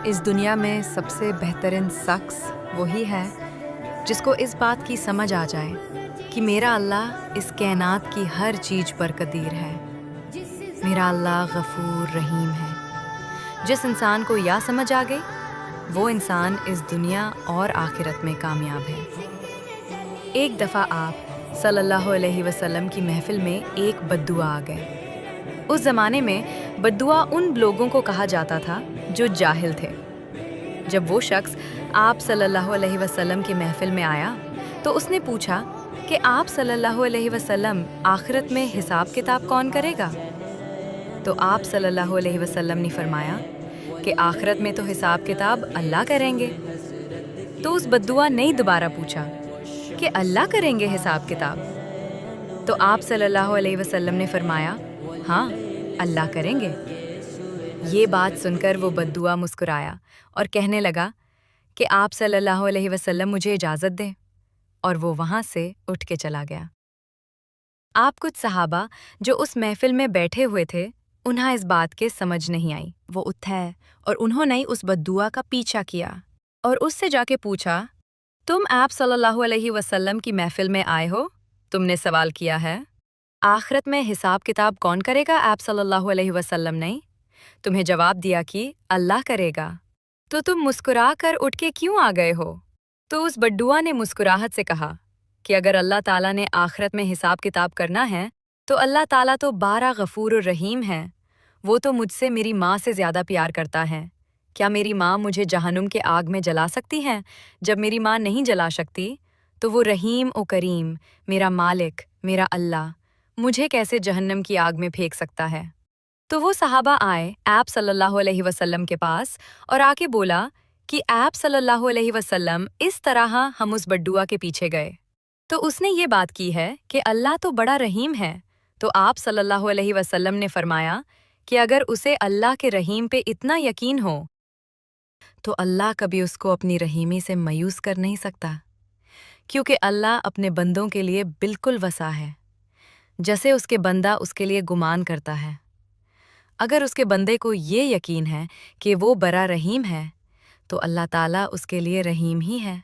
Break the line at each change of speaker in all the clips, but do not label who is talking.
اس دنیا میں سب سے بہترین شخص وہی ہے جس کو اس بات کی سمجھ آ جائے کہ میرا اللہ اس کائنات کی ہر چیز پر قدیر ہے۔ میرا اللہ غفور رحیم ہے۔ جس انسان کو یہ سمجھ آ گئی وہ انسان اس دنیا اور آخرت میں کامیاب ہے۔ ایک دفعہ آپ صلی اللہ علیہ وسلم کی محفل میں ایک بددعا آ گئے۔ اس زمانے میں بددعا ان لوگوں کو کہا جاتا تھا جو جاہل تھے۔ جب وہ شخص آپ صلی اللہ علیہ وسلم کی محفل میں آیا تو اس نے پوچھا کہ آپ صلی اللہ علیہ وسلم آخرت میں حساب کتاب کون کرے گا؟ تو آپ صلی اللہ علیہ وسلم نے فرمایا کہ آخرت میں تو حساب کتاب اللہ کریں گے۔ تو اس بددعا نے دوبارہ پوچھا کہ اللہ کریں گے حساب کتاب؟ تو آپ صلی اللہ علیہ وسلم نے فرمایا ہاں، اللہ کریں گے۔ یہ بات سن کر وہ بددعا مسکرایا اور کہنے لگا کہ آپ صلی اللہ علیہ وسلم مجھے اجازت دیں، اور وہ وہاں سے اٹھ کے چلا گیا۔ آپ کچھ صحابہ جو اس محفل میں بیٹھے ہوئے تھے انہیں اس بات کے سمجھ نہیں آئی۔ وہ اٹھے اور انہوں نے اس بددعا کا پیچھا کیا اور اس سے جا کے پوچھا، تم آپ صلی اللہ علیہ وسلم کی محفل میں آئے ہو، تم نے سوال کیا ہے آخرت میں حساب کتاب کون کرے گا؟ آپ صلی اللہ علیہ وسلم نے تمہیں جواب دیا کہ اللہ کرے گا، تو تم مسکرا کر اٹھ کے کیوں آ گئے ہو؟ تو اس بددعا نے مسکراہٹ سے کہا کہ اگر اللہ تعالیٰ نے آخرت میں حساب کتاب کرنا ہے تو اللہ تعالیٰ تو بڑا غفور الرحیم ہے۔ وہ تو مجھ سے میری ماں سے زیادہ پیار کرتا ہے۔ کیا میری ماں مجھے جہنم کے آگ میں جلا سکتی ہے؟ جب میری ماں نہیں جلا سکتی تو وہ رحیم و کریم میرا مالک، میرا اللہ مجھے کیسے جہنم کی آگ میں پھینک سکتا ہے؟ تو وہ صحابہ آئے آپ صلی اللہ علیہ وسلم کے پاس اور آ کے بولا کہ آپ صلی اللہ علیہ وسلم اس طرح ہم اس بددعا کے پیچھے گئے تو اس نے یہ بات کی ہے کہ اللہ تو بڑا رحیم ہے۔ تو آپ صلی اللہ علیہ وسلم نے فرمایا کہ اگر اسے اللہ کے رحیم پہ اتنا یقین ہو تو اللہ کبھی اس کو اپنی رحیمی سے مایوس کر نہیں سکتا، کیونکہ اللہ اپنے بندوں کے لیے بالکل وسع ہے، جیسے اس کے بندہ اس کے لیے گمان کرتا ہے۔ اگر اس کے بندے کو یہ یقین ہے کہ وہ بڑا رحیم ہے تو اللہ تعالیٰ اس کے لیے رحیم ہی ہے،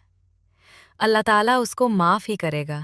اللہ تعالیٰ اس کو معاف ہی کرے گا۔